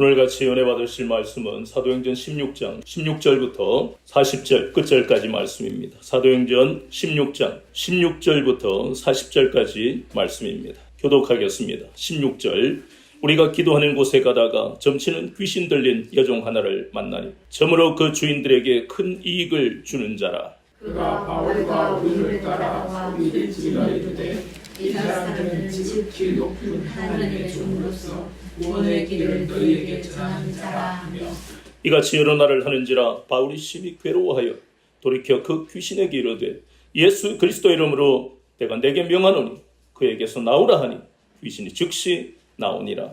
오늘 같이 은혜 받으실 말씀은 사도행전 16장 16절부터 40절 끝절까지 말씀입니다. 사도행전 16장 16절부터 40절까지 말씀입니다. 교독하겠습니다. 16절. 우리가 기도하는 곳에 가다가 점치는 귀신 들린 여종 하나를 만나니 점으로 그 주인들에게 큰 이익을 주는 자라. 그가 바울과 우리를 따라 우리를 찔러 이르되 이 사람들은 지극히 높은 하나님의 종으로서 구원의 길을 너희에게 전하는 자라 하며 이같이 여러 날을 하는지라 바울이 심히 괴로워하여 돌이켜 그 귀신에게 이르되 예수 그리스도 이름으로 내가 내게 명하노니 그에게서 나오라 하니 귀신이 즉시 나오니라.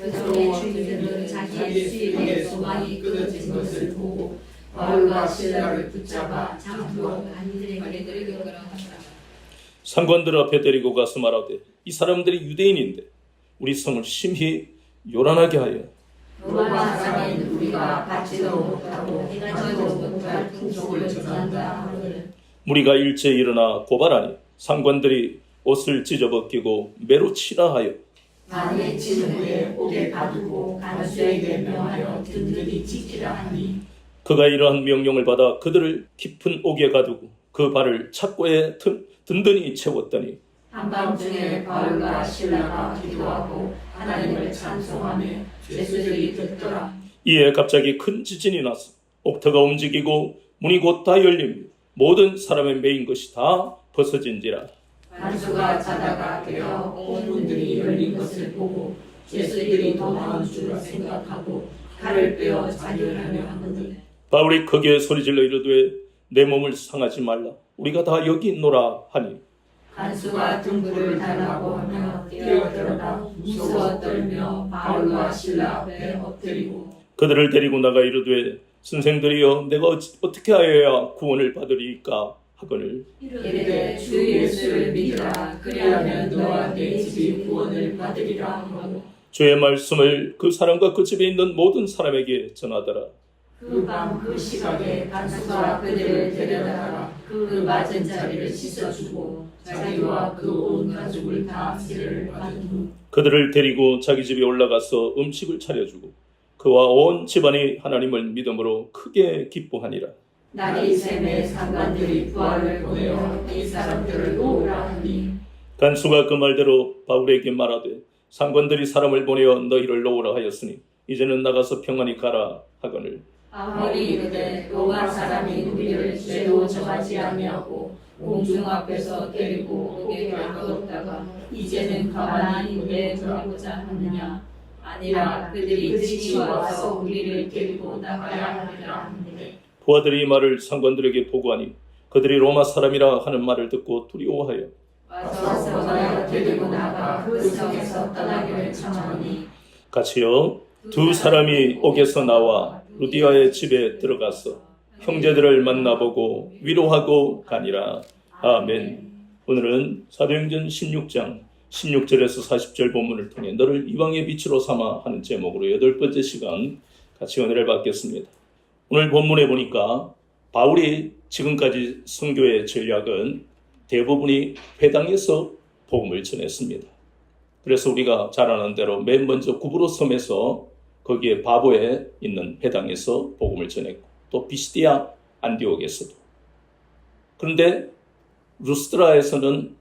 여종의 주인들은 자기의 수입에 소망이 끊어진 것을 보고 바울과 실라를 붙잡아 장로와 관리들에게 데려가라 하더라. 상관들 앞에 데리고 가서 말하되 이 사람들이 유대인인데 우리 성을 심히 요란하게 하여 로마 사람인 우리가 받지도 못하고 행하지도 못할 풍속을 전한다 하거든. 무리가 일제 일어나 고발하니 상관들이 옷을 찢어벗기고 매로 치라 하여 만에 친 후에 옥에 가두고 간수에게 명하여 든든히 지키라 하니 그가 이러한 명령을 받아 그들을 깊은 옥에 가두고 그 발을 착고에 든든히 채웠더니 한밤중에 바울과 실라가 기도하고 하나님을 찬송하며 죄수들이 듣더라. 이에 갑자기 큰 지진이 나서 옥터가 움직이고 문이 곧 다 열리며 모든 사람의 매인 것이 다 벗어진지라. 간수가 자다가 되어 온 문들이 열린 것을 보고 죄수들이 도망한 줄 생각하고 칼을 빼어 자결하려 하거든. 바울이 크게 소리질러 이르되 내 몸을 상하지 말라 우리가 다 여기 있노라 하니 간수가 등불을 달라고 하며 뛰어들어가 무서워 떨며 바울과 실라 앞에 엎드리고 그들을 데리고 나가 이르되 선생들이여 내가 어떻게 하여야 구원을 받으리이까 하거늘 이르되 주 예수를 믿으라 그리하면 너와 내 집이 구원을 받으리라 하고 주의 말씀을 그 사람과 그 집에 있는 모든 사람에게 전하더라. 그 밤 그 시각에 간수가 그들을 데려다가 그 맞은 자리를 씻어주고 자기와 그 온 가족을 다 세례를 받은 후 그들을 데리고 자기 집에 올라가서 음식을 차려주고 그와 온 집안이 하나님을 믿음으로 크게 기뻐하니라. 날이 샘에 상관들이 부하를 보내어 이 사람들을 놓으라 하니 간수가 그 말대로 바울에게 말하되 상관들이 사람을 보내어 너희를 놓으라 하였으니 이제는 나가서 평안히 가라 하거늘 바울이 이르되 로마 사람이 우리를 죄로 정하지 아니하고 공중 앞에서 데리고 오게 가두었다가 이제는 가만히 내보내고자 하느냐 아니라 그들이 즉시 와서 우리를 데리고 나가야 하리라 하는데 부하들이 이 말을 상관들에게 보고하니 그들이 로마 사람이라 하는 말을 듣고 두려워하여 와서 너희를 데리고 나가 그 성에서 떠나기를 청하니 같이요 두 사람이 옥에서 나와 루디아의 집에 들어가서 형제들을 만나보고 위로하고 가니라. 아멘. 오늘은 사도행전 16장 16절에서 40절 본문을 통해 너를 이방의 빛으로 삼아 하는 제목으로 8번째 시간 같이 은혜를 받겠습니다. 오늘 본문에 보니까 바울이 지금까지 선교의 전략은 대부분이 회당에서 복음을 전했습니다. 그래서 우리가 잘 아는 대로 맨 먼저 구브로 섬에서 거기에 바보에 있는 회당에서 복음을 전했고 또 비시디아 안디옥에서도. 그런데 루스드라에서는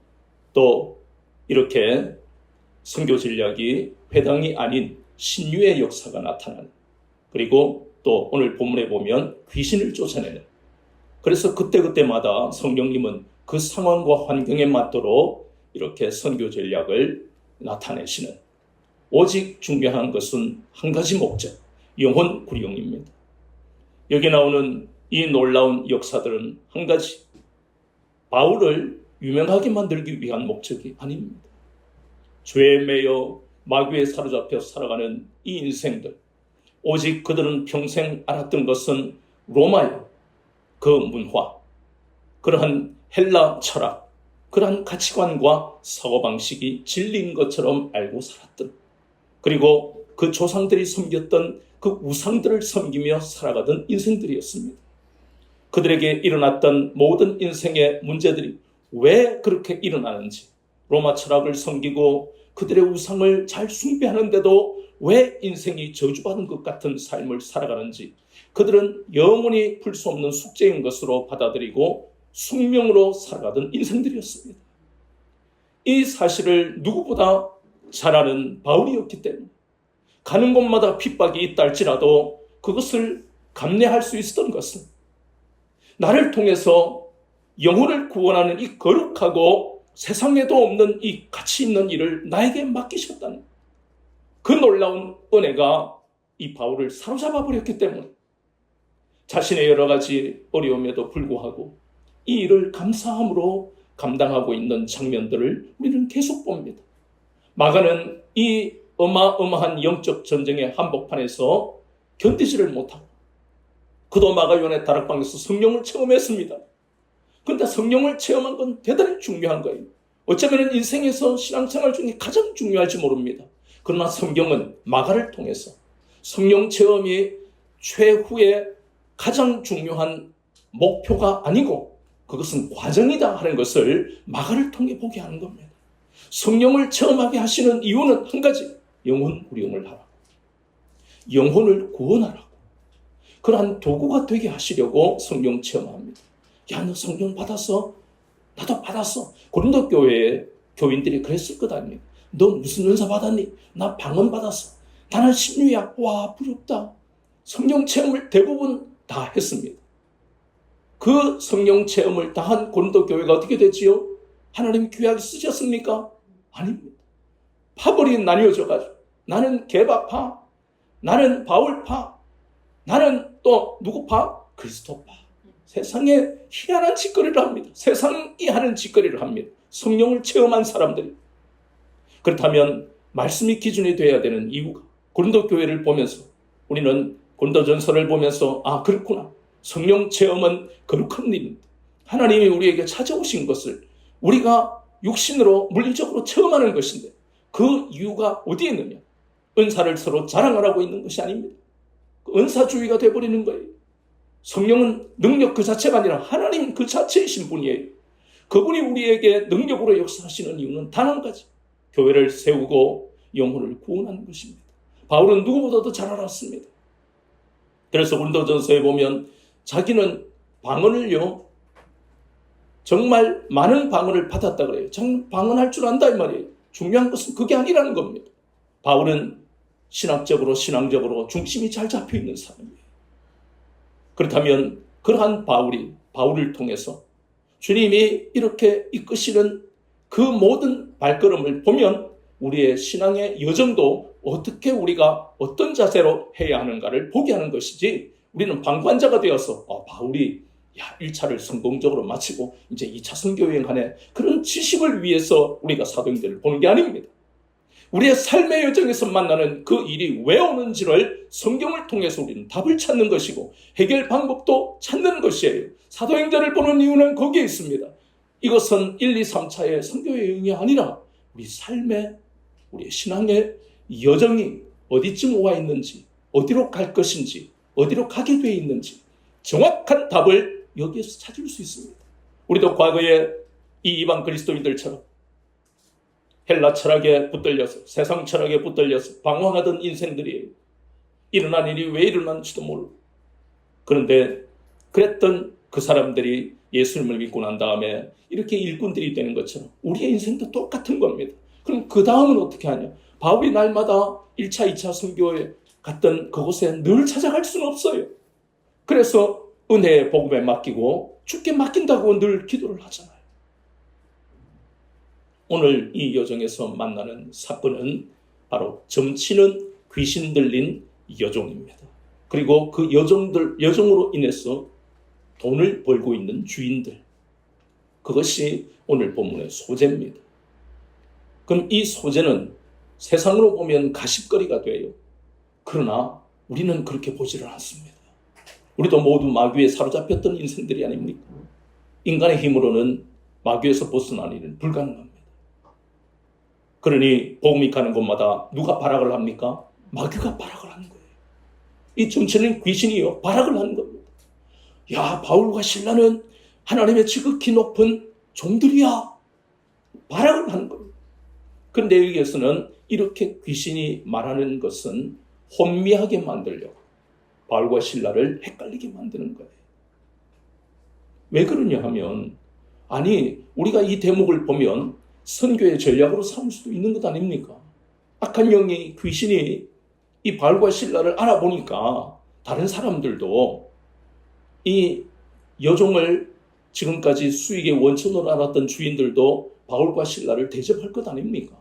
또 이렇게 선교 전략이 회당이 아닌 신유의 역사가 나타나는 그리고 또 오늘 본문에 보면 귀신을 쫓아내는 그래서 그때그때마다 성령님은 그 상황과 환경에 맞도록 이렇게 선교 전략을 나타내시는 오직 중요한 것은 한 가지 목적, 영혼 구령입니다. 여기 나오는 이 놀라운 역사들은 한 가지, 바울을 유명하게 만들기 위한 목적이 아닙니다. 죄에 매여 마귀에 사로잡혀 살아가는 이 인생들, 오직 그들은 평생 알았던 것은 로마의 그 문화, 그러한 헬라 철학, 그러한 가치관과 사고방식이 진리인 것처럼 알고 살았던 그리고 그 조상들이 섬겼던 그 우상들을 섬기며 살아가던 인생들이었습니다. 그들에게 일어났던 모든 인생의 문제들이 왜 그렇게 일어나는지 로마 철학을 섬기고 그들의 우상을 잘 숭배하는데도 왜 인생이 저주받은 것 같은 삶을 살아가는지 그들은 영원히 풀 수 없는 숙제인 것으로 받아들이고 숙명으로 살아가던 인생들이었습니다. 이 사실을 누구보다 잘 아는 바울이었기 때문에 가는 곳마다 핍박이 있다 할지라도 그것을 감내할 수 있었던 것은 나를 통해서 영혼을 구원하는 이 거룩하고 세상에도 없는 이 가치 있는 일을 나에게 맡기셨다는 그 놀라운 은혜가 이 바울을 사로잡아 버렸기 때문에 자신의 여러 가지 어려움에도 불구하고 이 일을 감사함으로 감당하고 있는 장면들을 우리는 계속 봅니다. 마가는 이 어마어마한 영적 전쟁의 한복판에서 견디지를 못하고 그도 마가요한의 다락방에서 성령을 체험했습니다. 그런데 성령을 체험한 건 대단히 중요한 거예요. 어쩌면 인생에서 신앙생활 중에 가장 중요할지 모릅니다. 그러나 성경은 마가를 통해서 성령 체험이 최후의 가장 중요한 목표가 아니고 그것은 과정이다 하는 것을 마가를 통해 보게 하는 겁니다. 성령을 체험하게 하시는 이유는 한 가지, 영혼 구령을 하라고, 영혼을 구원하라고, 그러한 도구가 되게 하시려고 성령 체험합니다. 야, 너 성령 받았어? 나도 받았어. 고린도 교회에 교인들이 그랬을 것 아닙니까? 너 무슨 은사 받았니? 나 방언 받았어. 나는 신유야. 와, 부럽다. 성령 체험을 대부분 다 했습니다. 그 성령 체험을 다 한 고린도 교회가 어떻게 됐지요? 하나님 귀하게 쓰셨습니까? 아닙니다. 파벌이 나뉘어져가지고 나는 게바파, 나는 바울파, 나는 또 누구파? 그리스도파. 세상에 희한한 짓거리를 합니다. 세상이 하는 짓거리를 합니다. 성령을 체험한 사람들이. 그렇다면 말씀이 기준이 되어야 되는 이유가 고린도 교회를 보면서 우리는 고린도전서를 보면서 아, 그렇구나. 성령 체험은 거룩한 일입니다. 하나님이 우리에게 찾아오신 것을 우리가 육신으로 물리적으로 체험하는 것인데 그 이유가 어디에 있느냐? 은사를 서로 자랑하라고 있는 것이 아닙니다. 은사주의가 되어버리는 거예요. 성령은 능력 그 자체가 아니라 하나님 그 자체이신 분이에요. 그분이 우리에게 능력으로 역사하시는 이유는 단 한 가지, 교회를 세우고 영혼을 구원하는 것입니다. 바울은 누구보다도 잘 알았습니다. 그래서 고린도전서에 보면 자기는 방언을요 정말 많은 방언을 받았다 그래요. 정말 방언할 줄 안다 이 말이에요. 중요한 것은 그게 아니라는 겁니다. 바울은 신학적으로 신앙적으로 중심이 잘 잡혀 있는 사람이에요. 그렇다면 그러한 바울을 통해서 주님이 이렇게 이끄시는 그 모든 발걸음을 보면 우리의 신앙의 여정도 어떻게 우리가 어떤 자세로 해야 하는가를 보게 하는 것이지, 우리는 방관자가 되어서 바울이 1차를 성공적으로 마치고 이제 2차 선교여행하네, 그런 지식을 위해서 우리가 사도행전을 보는 게 아닙니다. 우리의 삶의 여정에서 만나는 그 일이 왜 오는지를 성경을 통해서 우리는 답을 찾는 것이고 해결 방법도 찾는 것이에요. 사도행전을 보는 이유는 거기에 있습니다. 이것은 1, 2, 3차의 선교여행이 아니라 우리 삶의, 우리의 신앙의 여정이 어디쯤 와 있는지, 어디로 갈 것인지, 어디로 가게 되어 있는지 정확한 답을 여기에서 찾을 수 있습니다. 우리도 과거에 이 이방 그리스도인들처럼 헬라 철학에 붙들려서, 세상 철학에 붙들려서 방황하던 인생들이에요. 일어난 일이 왜 일어난지도 모르고. 그런데 그랬던 그 사람들이 예수님을 믿고 난 다음에 이렇게 일꾼들이 되는 것처럼 우리의 인생도 똑같은 겁니다. 그럼 그 다음은 어떻게 하냐? 바울이 날마다 1차, 2차 선교에 갔던 그곳에 늘 찾아갈 수는 없어요. 그래서 은혜의 복음에 맡기고 주께 맡긴다고 늘 기도를 하잖아요. 오늘 이 여정에서 만나는 사건은 바로 점치는 귀신 들린 여종입니다. 그리고 그 여종으로 인해서 돈을 벌고 있는 주인들, 그것이 오늘 본문의 소재입니다. 그럼 이 소재는 세상으로 보면 가십거리가 돼요. 그러나 우리는 그렇게 보지를 않습니다. 우리도 모두 마귀에 사로잡혔던 인생들이 아닙니까? 인간의 힘으로는 마귀에서 벗어나는 일은 불가능합니다. 그러니 복음이 가는 곳마다 누가 발악을 합니까? 마귀가 발악을 하는 거예요. 이 점치는 귀신이요 발악을 하는 겁니다. 야, 바울과 실라는 하나님의 지극히 높은 종들이야. 발악을 하는 겁니다. 그런데 여기에서는 이렇게 귀신이 말하는 것은 혼미하게 만들려고 바울과 실라를 헷갈리게 만드는 거예요. 왜 그러냐 하면 아니 우리가 이 대목을 보면 선교의 전략으로 삼을 수도 있는 것 아닙니까? 악한 영이 귀신이 이 바울과 실라를 알아보니까 다른 사람들도 이 여종을 지금까지 수익의 원천으로 알았던 주인들도 바울과 실라를 대접할 것 아닙니까?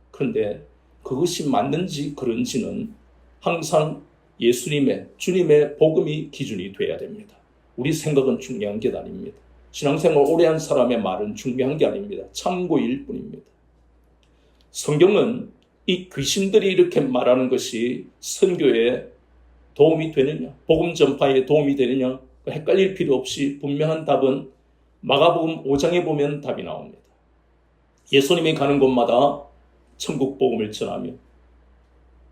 그런데 그것이 맞는지 그런지는 항상 예수님의 주님의 복음이 기준이 돼야 됩니다. 우리 생각은 중요한 게 아닙니다. 신앙생활 오래 한 사람의 말은 중요한 게 아닙니다. 참고일 뿐입니다. 성경은 이 귀신들이 이렇게 말하는 것이 선교에 도움이 되느냐, 복음 전파에 도움이 되느냐, 헷갈릴 필요 없이 분명한 답은 마가복음 5장에 보면 답이 나옵니다. 예수님이 가는 곳마다 천국 복음을 전하며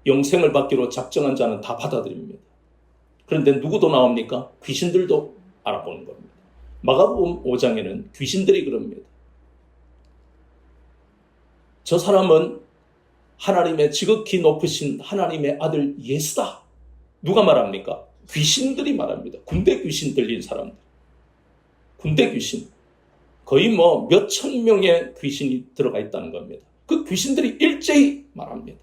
영생을 받기로 작정한 자는 다 받아들입니다. 그런데 누구도 나옵니까? 귀신들도 알아보는 겁니다. 마가복음 5장에는 귀신들이 그럽니다. 저 사람은 하나님의 지극히 높으신 하나님의 아들 예수다. 누가 말합니까? 귀신들이 말합니다. 군대 귀신 들린 사람들. 군대 귀신. 거의 몇천 명의 귀신이 들어가 있다는 겁니다. 그 귀신들이 일제히 말합니다.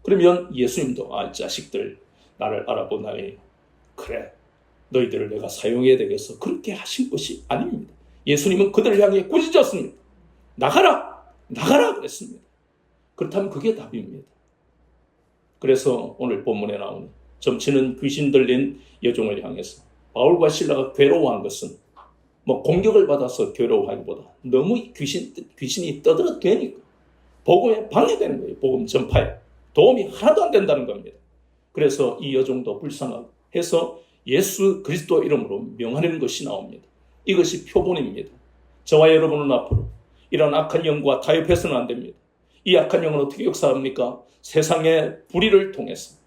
그러면 예수님도 자식들 나를 알아보나니 그래 너희들을 내가 사용해야 되겠어. 그렇게 하신 것이 아닙니다. 예수님은 그들을 향해 꾸짖었습니다. 나가라 그랬습니다. 그렇다면 그게 답입니다. 그래서 오늘 본문에 나오는 점치는 귀신 들린 여종을 향해서 바울과 실라가 괴로워한 것은 공격을 받아서 괴로워하기보다 너무 귀신이 떠들어대니까 복음에 방해되는 거예요. 복음 전파에 도움이 하나도 안 된다는 겁니다. 그래서 이 여종도 불쌍하고 해서 예수 그리스도 이름으로 명하는 것이 나옵니다. 이것이 표본입니다. 저와 여러분은 앞으로 이런 악한 영과 타협해서는 안 됩니다. 이 악한 영은 어떻게 역사합니까? 세상의 불의를 통해서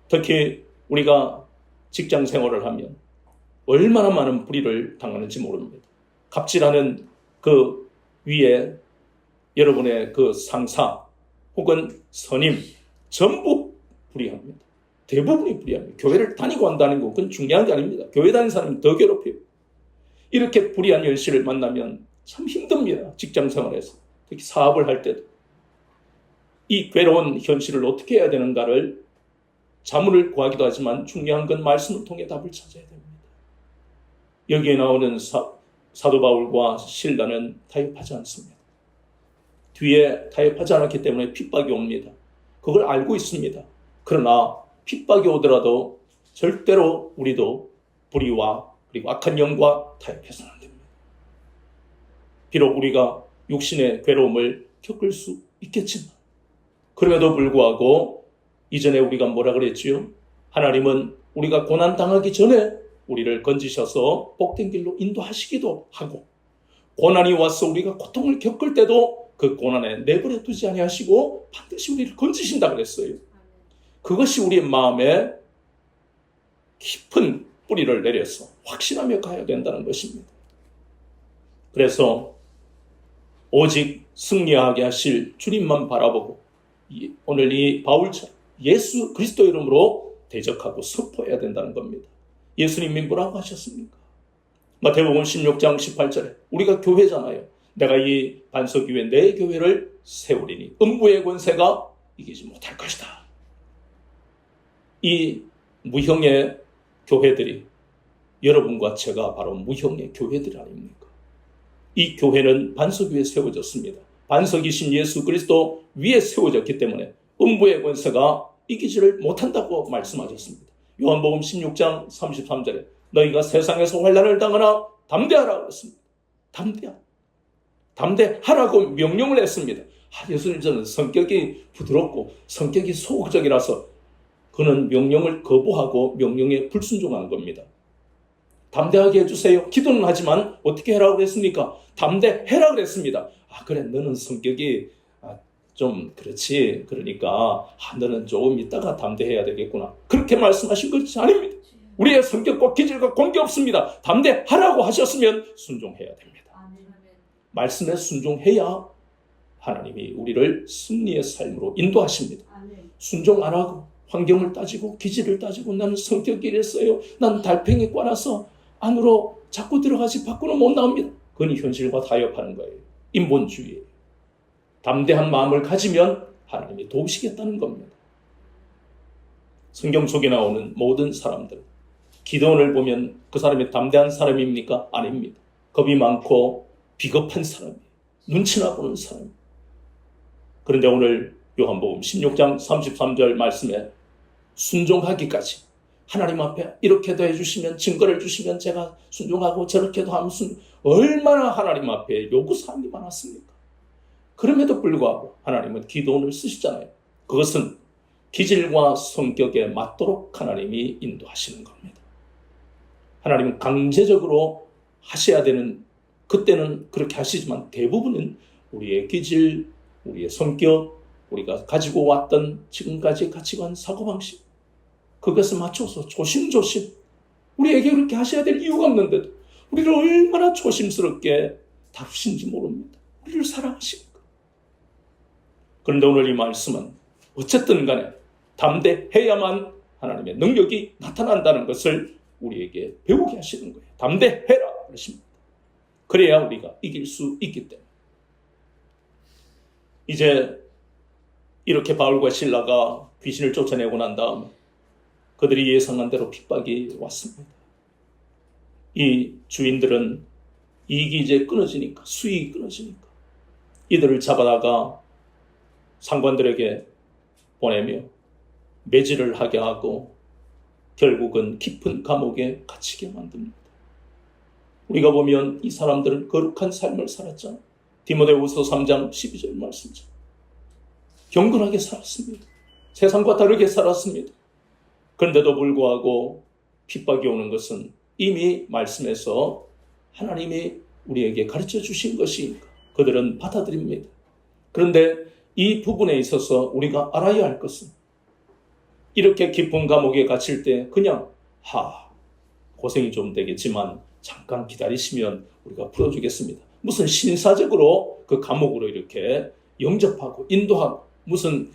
특히 우리가 직장 생활을 하면 얼마나 많은 불의를 당하는지 모릅니다. 갑질하는 그 위에 여러분의 그 상사 혹은 선임 전부 불의합니다. 대부분이 불의합니다. 교회를 다니고 한다는 거 그건 중요한 게 아닙니다. 교회 다니는 사람은 더 괴롭혀요. 이렇게 불의한 열씨를 만나면 참 힘듭니다. 직장 생활에서. 특히 사업을 할 때도. 이 괴로운 현실을 어떻게 해야 되는가를 자문을 구하기도 하지만 중요한 건 말씀을 통해 답을 찾아야 됩니다. 여기에 나오는 사도 바울과 실라는 타협하지 않습니다. 뒤에 타협하지 않았기 때문에 핍박이 옵니다. 그걸 알고 있습니다. 그러나 핍박이 오더라도 절대로 우리도 불의와 그리고 악한 영과 타협해서는 안 됩니다. 비록 우리가 육신의 괴로움을 겪을 수 있겠지만 그럼에도 불구하고 이전에 우리가 뭐라 그랬지요? 하나님은 우리가 고난당하기 전에 우리를 건지셔서 복된 길로 인도하시기도 하고 고난이 와서 우리가 고통을 겪을 때도 그 고난에 내버려 두지 아니하시고 반드시 우리를 건지신다 그랬어요. 그것이 우리의 마음에 깊은 뿌리를 내려서 확신하며 가야 된다는 것입니다. 그래서 오직 승리하게 하실 주님만 바라보고 오늘 이 바울처럼 예수 그리스도 이름으로 대적하고 선포해야 된다는 겁니다. 예수님이 뭐라고 하셨습니까? 마태복음 16장 18절에 우리가 교회잖아요. 내가 이 반석위에 내 교회를 세우리니 음부의 권세가 이기지 못할 것이다. 이 무형의 교회들이 여러분과 제가 바로 무형의 교회들 아닙니까? 이 교회는 반석 위에 세워졌습니다. 반석이신 예수 그리스도 위에 세워졌기 때문에 음부의 권세가 이기지를 못한다고 말씀하셨습니다. 요한복음 16장 33절에 너희가 세상에서 환난을 당하나 담대하라고 했습니다. 담대하라고 명령을 했습니다. 예수님 저는 성격이 부드럽고 성격이 소극적이라서 그는 명령을 거부하고 명령에 불순종한 겁니다. 담대하게 해주세요. 기도는 하지만 어떻게 해라고 그랬습니까? 담대해라 그랬습니다. 그래 너는 성격이 좀 그렇지. 그러니까 너는 조금 있다가 담대해야 되겠구나. 그렇게 말씀하신 것이 아닙니다. 우리의 성격과 기질과 관계없습니다. 담대하라고 하셨으면 순종해야 됩니다. 말씀에 순종해야 하나님이 우리를 승리의 삶으로 인도하십니다. 순종 안 하고 환경을 따지고 기질을 따지고 나는 성격이 이랬어요. 난 달팽이과라서 안으로 자꾸 들어가지 밖으로 못 나옵니다. 그건 현실과 타협하는 거예요. 인본주의예요. 담대한 마음을 가지면 하나님이 도우시겠다는 겁니다. 성경 속에 나오는 모든 사람들, 기드온을 보면 그 사람이 담대한 사람입니까? 아닙니다. 겁이 많고 비겁한 사람이에요. 눈치나 보는 사람. 그런데 오늘 요한복음 16장 33절 말씀에 순종하기까지 하나님 앞에 이렇게도 해주시면 증거를 주시면 제가 순종하고 저렇게도 하면 얼마나 하나님 앞에 요구사항이 많았습니까? 그럼에도 불구하고 하나님은 기도원을 쓰시잖아요. 그것은 기질과 성격에 맞도록 하나님이 인도하시는 겁니다. 하나님은 강제적으로 하셔야 되는, 그때는 그렇게 하시지만 대부분은 우리의 기질, 우리의 성격, 우리가 가지고 왔던 지금까지 가치관, 사고방식, 그것을 맞춰서 조심조심 우리에게 그렇게 하셔야 될 이유가 없는데도 우리를 얼마나 조심스럽게 다루신지 모릅니다. 우리를 사랑하십니까? 그런데 오늘 이 말씀은 어쨌든 간에 담대해야만 하나님의 능력이 나타난다는 것을 우리에게 배우게 하시는 거예요. 담대해라 그러십니다. 그래야 우리가 이길 수 있기 때문에. 이제 이렇게 바울과 실라가 귀신을 쫓아내고 난 다음 그들이 예상한 대로 핍박이 왔습니다. 이 주인들은 이익이 이제 끊어지니까, 수익이 끊어지니까 이들을 잡아다가 상관들에게 보내며 매질을 하게 하고 결국은 깊은 감옥에 갇히게 만듭니다. 우리가 보면 이 사람들은 거룩한 삶을 살았잖아요. 디모데후서 3장 12절 말씀이죠. 경건하게 살았습니다. 세상과 다르게 살았습니다. 그런데도 불구하고 핍박이 오는 것은 이미 말씀에서 하나님이 우리에게 가르쳐 주신 것이니까 그들은 받아들입니다. 그런데 이 부분에 있어서 우리가 알아야 할 것은 이렇게 깊은 감옥에 갇힐 때 그냥 고생이 좀 되겠지만 잠깐 기다리시면 우리가 풀어주겠습니다. 무슨 신사적으로 그 감옥으로 이렇게 영접하고 인도하고 무슨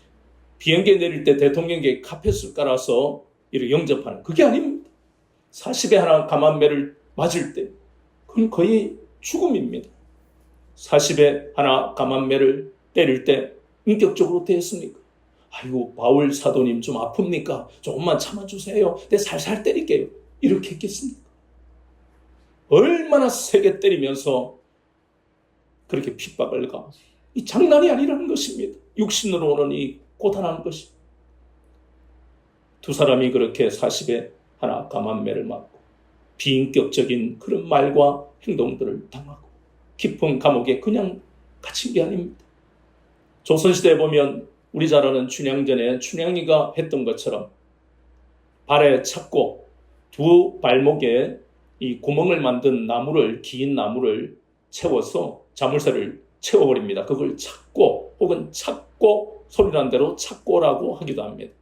비행기 내릴 때 대통령에게 카펫을 깔아서 이렇게 영접하는 그게 아닙니다. 40에 하나 감한매를 맞을 때 그건 거의 죽음입니다. 40에 하나 감한매를 때릴 때 인격적으로 대했습니까? 아이고 바울 사도님 좀 아픕니까? 조금만 참아주세요. 내 살살 때릴게요. 이렇게 했겠습니까? 얼마나 세게 때리면서 그렇게 핍박을 가. 이 장난이 아니라는 것입니다. 육신으로 오는 이 고단한 것이. 두 사람이 그렇게 40에 하나 감한매를 맞고 비인격적인 그런 말과 행동들을 당하고 깊은 감옥에 그냥 갇힌 게 아닙니다. 조선시대에 보면 우리 잘 아는 춘향전에 춘향이가 했던 것처럼 발에 찾고 두 발목에 이 구멍을 만든 나무를, 긴 나무를 채워서 자물쇠를 채워버립니다. 그걸 찾고 혹은 찾고 소리난 대로 찾고라고 하기도 합니다.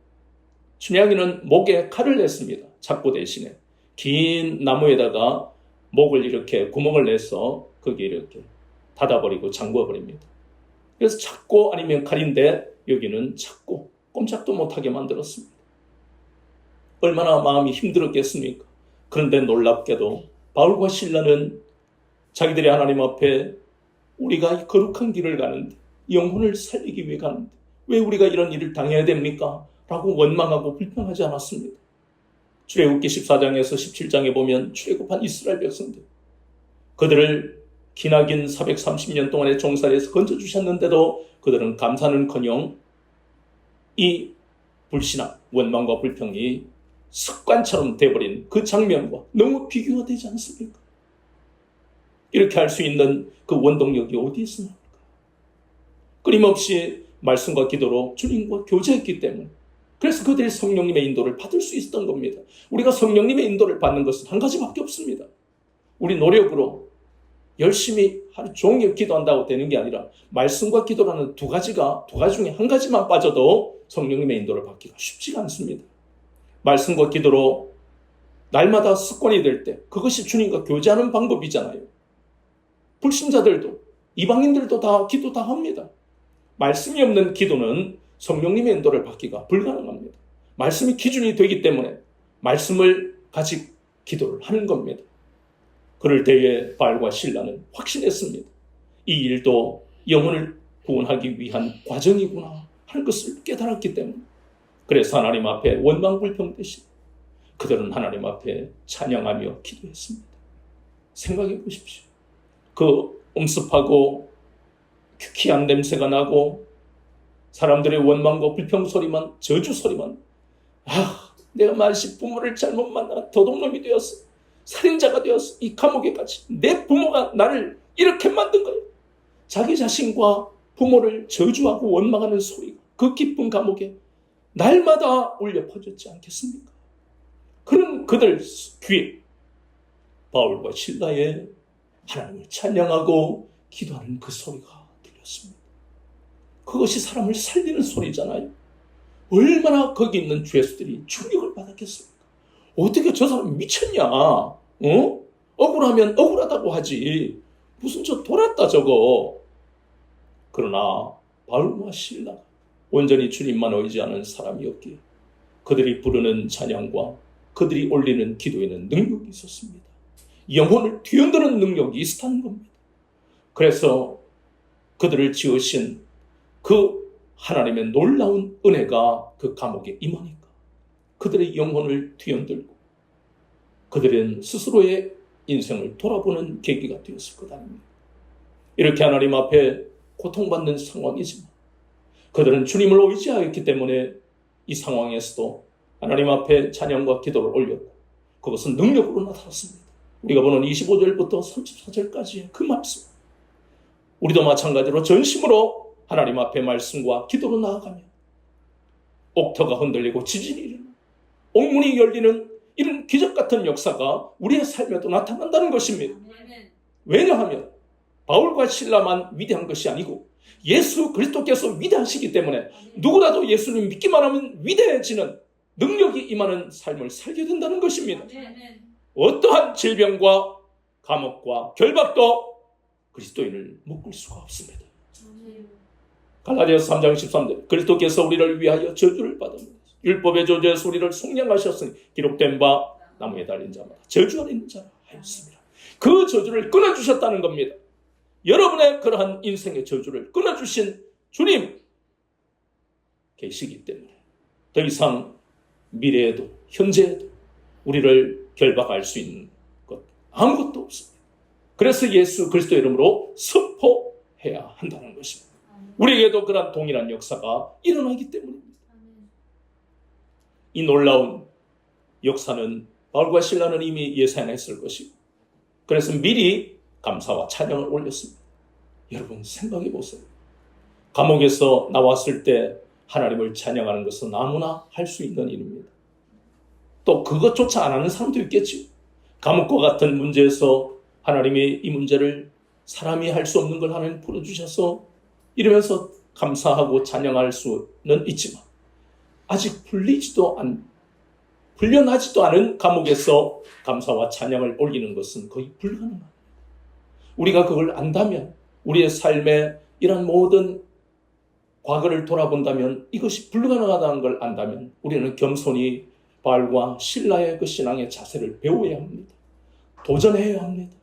춘향이는 목에 칼을 냈습니다. 찾고 대신에 긴 나무에다가 목을 이렇게 구멍을 내서 거기에 이렇게 닫아버리고 잠궈버립니다. 그래서 찾고 아니면 칼인데 여기는 찾고 꼼짝도 못하게 만들었습니다. 얼마나 마음이 힘들었겠습니까? 그런데 놀랍게도 바울과 실라는 자기들의 하나님 앞에 우리가 이 거룩한 길을 가는데 영혼을 살리기 위해 가는데 왜 우리가 이런 일을 당해야 됩니까? 라고 원망하고 불평하지 않았습니다. 출애굽기 14장에서 17장에 보면 출애굽한 이스라엘 백성들 그들을 기나긴 430년 동안의 종살이에서 건져주셨는데도 그들은 감사는커녕 이 불신앙, 원망과 불평이 습관처럼 돼버린 그 장면과 너무 비교가 되지 않습니까? 이렇게 할 수 있는 그 원동력이 어디에서 나올까? 끊임없이 말씀과 기도로 주님과 교제했기 때문에 그래서 그들이 성령님의 인도를 받을 수 있었던 겁니다. 우리가 성령님의 인도를 받는 것은 한 가지밖에 없습니다. 우리 노력으로 열심히 하루 종일 기도한다고 되는 게 아니라 말씀과 기도라는 두 가지 중에 한 가지만 빠져도 성령님의 인도를 받기가 쉽지가 않습니다. 말씀과 기도로 날마다 습관이 될 때 그것이 주님과 교제하는 방법이잖아요. 불신자들도 이방인들도 다 기도 다 합니다. 말씀이 없는 기도는 성령님의 인도를 받기가 불가능합니다. 말씀이 기준이 되기 때문에 말씀을 가지고 기도를 하는 겁니다. 그럴 때에 바울과 실라는 확신했습니다. 이 일도 영혼을 구원하기 위한 과정이구나 하는 것을 깨달았기 때문에, 그래서 하나님 앞에 원망불평되시고 그들은 하나님 앞에 찬양하며 기도했습니다. 생각해 보십시오. 그 엄습하고 퀴퀴한 냄새가 나고 사람들의 원망과 불평 소리만, 저주 소리만, 내가 만시 부모를 잘못 만나 도둑놈이 되었어, 살인자가 되었어, 이 감옥에 갇히, 내 부모가 나를 이렇게 만든 거예요. 자기 자신과 부모를 저주하고 원망하는 소리가 그 깊은 감옥에 날마다 울려 퍼졌지 않겠습니까? 그런 그들 귀에 바울과 실라의 하나님을 찬양하고 기도하는 그 소리가 들렸습니다. 그것이 사람을 살리는 소리잖아요. 얼마나 거기 있는 죄수들이 충격을 받았겠습니까? 어떻게 저 사람 미쳤냐? 억울하면 억울하다고 하지, 무슨 저 돌았다 저거. 그러나 바울과 실라가 온전히 주님만 의지하는 사람이었기에 그들이 부르는 찬양과 그들이 올리는 기도에는 능력이 있었습니다. 영혼을 뒤흔드는 능력이 있었다는 겁니다. 그래서 그들을 지으신 그 하나님의 놀라운 은혜가 그 감옥에 임하니까 그들의 영혼을 뒤흔들고 그들은 스스로의 인생을 돌아보는 계기가 되었을 것 아닙니까? 이렇게 하나님 앞에 고통받는 상황이지만 그들은 주님을 의지하였기 때문에 이 상황에서도 하나님 앞에 찬양과 기도를 올렸고 그것은 능력으로 나타났습니다. 우리가 보는 25절부터 34절까지의 그 말씀, 우리도 마찬가지로 전심으로 하나님 앞에 말씀과 기도로 나아가면 옥터가 흔들리고 지진이 일어나고 옥문이 열리는 이런 기적같은 역사가 우리의 삶에도 나타난다는 것입니다. 왜냐하면 바울과 실라만 위대한 것이 아니고 예수 그리스도께서 위대하시기 때문에 누구라도 예수님 믿기만 하면 위대해지는 능력이 임하는 삶을 살게 된다는 것입니다. 어떠한 질병과 감옥과 결박도 그리스도인을 묶을 수가 없습니다. 갈라디아서 3장 13절, 그리스도께서 우리를 위하여 저주를 받으면서 율법의 저주에서 우리를 속량하셨으니 기록된 바 나무에 달린 자마다 저주 아래 있는 자라 하였습니다. 그 저주를 끊어주셨다는 겁니다. 여러분의 그러한 인생의 저주를 끊어주신 주님 계시기 때문에 더 이상 미래에도 현재에도 우리를 결박할 수 있는 것 아무것도 없습니다. 그래서 예수 그리스도 이름으로 선포해야 한다는 것입니다. 우리에게도 그런 동일한 역사가 일어나기 때문입니다. 이 놀라운 역사는 바울과 실라는 이미 예상했을 것이고 그래서 미리 감사와 찬양을 올렸습니다. 여러분 생각해 보세요. 감옥에서 나왔을 때 하나님을 찬양하는 것은 아무나 할 수 있는 일입니다. 또 그것조차 안 하는 사람도 있겠죠. 감옥과 같은 문제에서 하나님이 이 문제를 사람이 할 수 없는 걸 하나님 풀어주셔서 이러면서 감사하고 찬양할 수는 있지만 아직 풀려나지도 않은 감옥에서 감사와 찬양을 올리는 것은 거의 불가능합니다. 우리가 그걸 안다면 우리의 삶에 이런 모든 과거를 돌아본다면 이것이 불가능하다는 걸 안다면 우리는 겸손히 바울과 실라의 그 신앙의 자세를 배워야 합니다. 도전해야 합니다.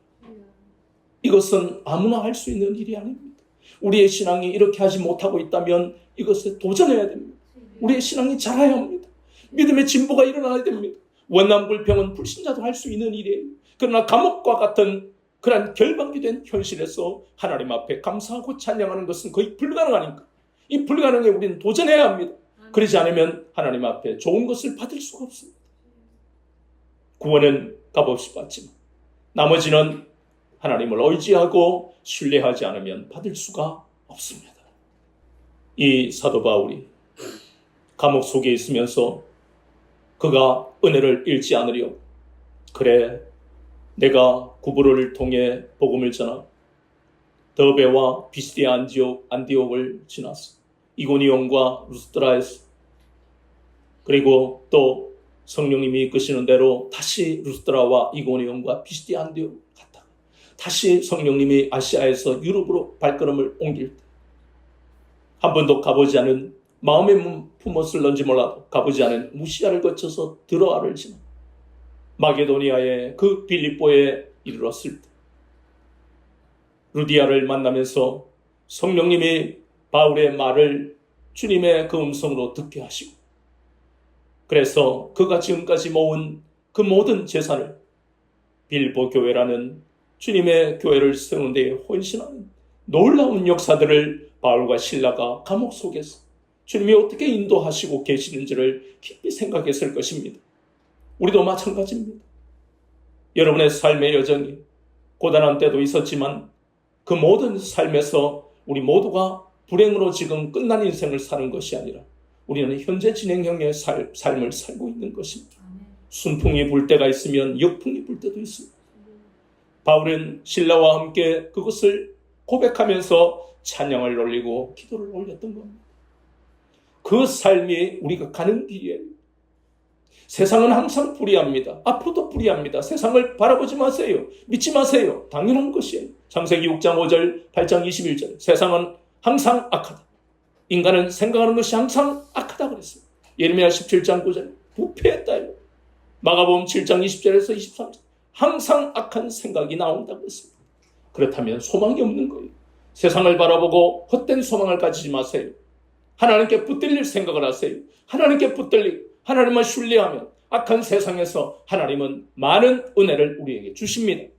이것은 아무나 할 수 있는 일이 아닙니다. 우리의 신앙이 이렇게 하지 못하고 있다면 이것에 도전해야 됩니다. 우리의 신앙이 자라야 합니다. 믿음의 진보가 일어나야 됩니다. 원난불평은 불신자도 할 수 있는 일이에요. 그러나 감옥과 같은 그런 결박이 된 현실에서 하나님 앞에 감사하고 찬양하는 것은 거의 불가능하니까 이 불가능에 우리는 도전해야 합니다. 그러지 않으면 하나님 앞에 좋은 것을 받을 수가 없습니다. 구원은 값없이 받지만 나머지는 하나님을 의지하고 신뢰하지 않으면 받을 수가 없습니다. 이 사도 바울이 감옥 속에 있으면서 그가 은혜를 잃지 않으려 그래 내가 구브로를 통해 복음을 전하 더베와 비시디아 안디옥을 지났어. 이고니온과 루스드라에서 그리고 또 성령님이 이끄시는 대로 다시 루스드라와 이고니온과 비시디아 안디옥 갔다가 다시 성령님이 아시아에서 유럽으로 발걸음을 옮길 때 한 번도 가보지 않은 마음에 품었을런지 몰라도 가보지 않은 무시아를 거쳐서 들어알을지만 마게도니아의 그 빌립보에 이르렀을 때 루디아를 만나면서 성령님이 바울의 말을 주님의 그 음성으로 듣게 하시고 그래서 그가 지금까지 모은 그 모든 재산을 빌립보 교회라는 주님의 교회를 세우는 데 헌신하는 놀라운 역사들을 바울과 실라가 감옥 속에서 주님이 어떻게 인도하시고 계시는지를 깊이 생각했을 것입니다. 우리도 마찬가지입니다. 여러분의 삶의 여정이 고단한 때도 있었지만 그 모든 삶에서 우리 모두가 불행으로 지금 끝난 인생을 사는 것이 아니라 우리는 현재 진행형의 삶을 살고 있는 것입니다. 순풍이 불 때가 있으면 역풍이 불 때도 있습니다. 바울은 신라와 함께 그것을 고백하면서 찬양을 올리고 기도를 올렸던 겁니다. 그 삶이 우리가 가는 길이에요. 세상은 항상 불의합니다. 앞으로도 불의합니다. 세상을 바라보지 마세요. 믿지 마세요. 당연한 것이에요. 창세기 6장 5절, 8장 21절. 세상은 항상 악하다. 인간은 생각하는 것이 항상 악하다 그랬어요. 예레미야 17장 9절. 부패했다요. 마가복음 7장 20절에서 23절. 항상 악한 생각이 나온다고 했습니다. 그렇다면 소망이 없는 거예요. 세상을 바라보고 헛된 소망을 가지지 마세요. 하나님께 붙들릴 생각을 하세요. 하나님께 붙들리고 하나님을 신뢰하면 악한 세상에서 하나님은 많은 은혜를 우리에게 주십니다.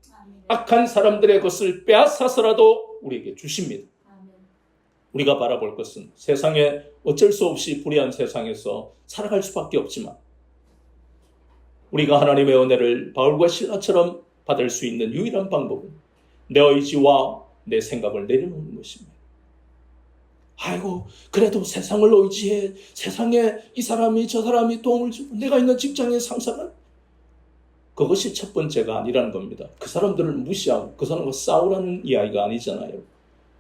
악한 사람들의 것을 빼앗아서라도 우리에게 주십니다. 우리가 바라볼 것은 세상에 어쩔 수 없이 불의한 세상에서 살아갈 수밖에 없지만 우리가 하나님의 은혜를 바울과 실라처럼 받을 수 있는 유일한 방법은 내 의지와 내 생각을 내려놓는 것입니다. 아이고 그래도 세상을 의지해. 세상에 이 사람이 저 사람이 도움을 주고 내가 있는 직장의 상사가 그것이 첫 번째가 아니라는 겁니다. 그 사람들을 무시하고 그 사람과 싸우라는 이야기가 아니잖아요.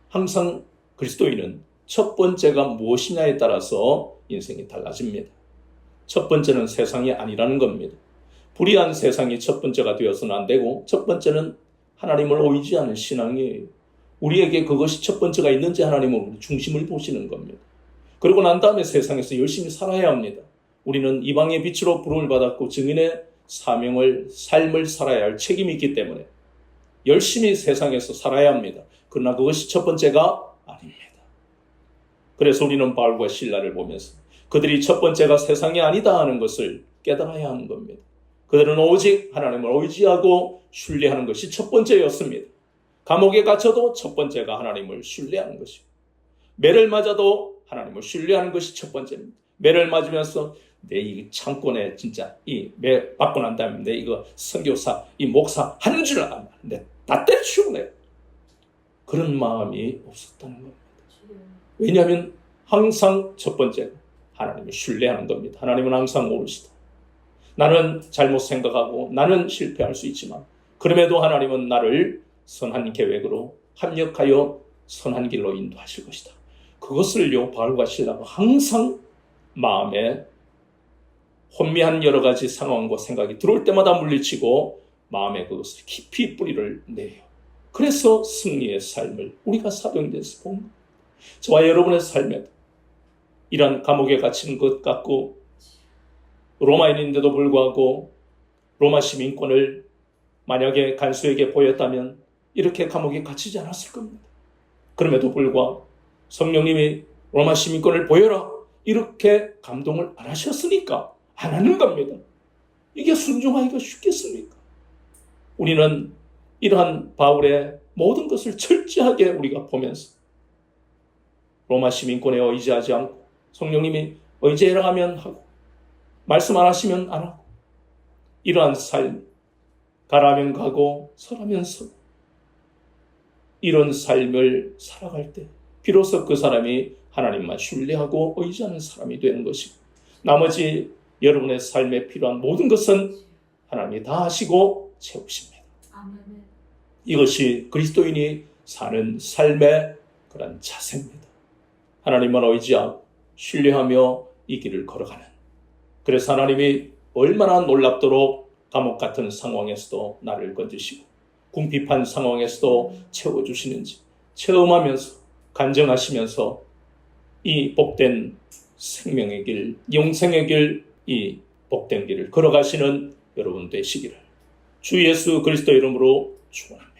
항상 그리스도인은 첫 번째가 무엇이냐에 따라서 인생이 달라집니다. 첫 번째는 세상이 아니라는 겁니다. 불의한 세상이 첫 번째가 되어서는 안 되고 첫 번째는 하나님을 의지하는 신앙이에요. 우리에게 그것이 첫 번째가 있는지 하나님은 중심을 보시는 겁니다. 그러고 난 다음에 세상에서 열심히 살아야 합니다. 우리는 이방의 빛으로 부름을 받았고 증인의 삶을 살아야 할 책임이 있기 때문에 열심히 세상에서 살아야 합니다. 그러나 그것이 첫 번째가 아닙니다. 그래서 우리는 바울과 실라를 보면서 그들이 첫 번째가 세상이 아니다 하는 것을 깨달아야 하는 겁니다. 그들은 오직 하나님을 의지하고 신뢰하는 것이 첫 번째였습니다. 감옥에 갇혀도 첫 번째가 하나님을 신뢰하는 것이고 매를 맞아도 하나님을 신뢰하는 것이 첫 번째입니다. 매를 맞으면서 내 이 창고에 진짜 이 매 받고 난 다음에 내 이거 선교사 이 목사 하는 줄 아는데 다 때려치우고 내 그런 마음이 없었다는 겁니다. 왜냐하면 항상 첫 번째는 하나님을 신뢰하는 겁니다. 하나님은 항상 오르시다. 나는 잘못 생각하고 나는 실패할 수 있지만 그럼에도 하나님은 나를 선한 계획으로 합력하여 선한 길로 인도하실 것이다. 그것을요 바울과 실라가 항상 마음에 혼미한 여러 가지 상황과 생각이 들어올 때마다 물리치고 마음에 그것을 깊이 뿌리를 내요. 그래서 승리의 삶을 우리가 사도행전에서 본 겁니다. 저와 여러분의 삶에도 이런 감옥에 갇힌 것 같고 로마인인데도 불구하고 로마 시민권을 만약에 간수에게 보였다면 이렇게 감옥에 갇히지 않았을 겁니다. 그럼에도 불구하고 성령님이 로마 시민권을 보여라 이렇게 감동을 안 하셨으니까 안 하는 겁니다. 이게 순종하기가 쉽겠습니까? 우리는 이러한 바울의 모든 것을 철저하게 우리가 보면서 로마 시민권에 의지하지 않고 성령님이 의지해라 하면 하고 말씀 안 하시면 안 하고 이러한 삶 가라면 가고 서라면 서고 이런 삶을 살아갈 때 비로소 그 사람이 하나님만 신뢰하고 의지하는 사람이 되는 것이고 나머지 여러분의 삶에 필요한 모든 것은 하나님이 다 하시고 채우십니다. 이것이 그리스도인이 사는 삶의 그런 자세입니다. 하나님만 의지하고 신뢰하며 이 길을 걸어가는 그래서 하나님이 얼마나 놀랍도록 감옥 같은 상황에서도 나를 건지시고 궁핍한 상황에서도 채워주시는지 체험하면서 간증하시면서 이 복된 생명의 길, 영생의 길, 이 복된 길을 걸어가시는 여러분 되시기를 주 예수 그리스도 이름으로 축원합니다.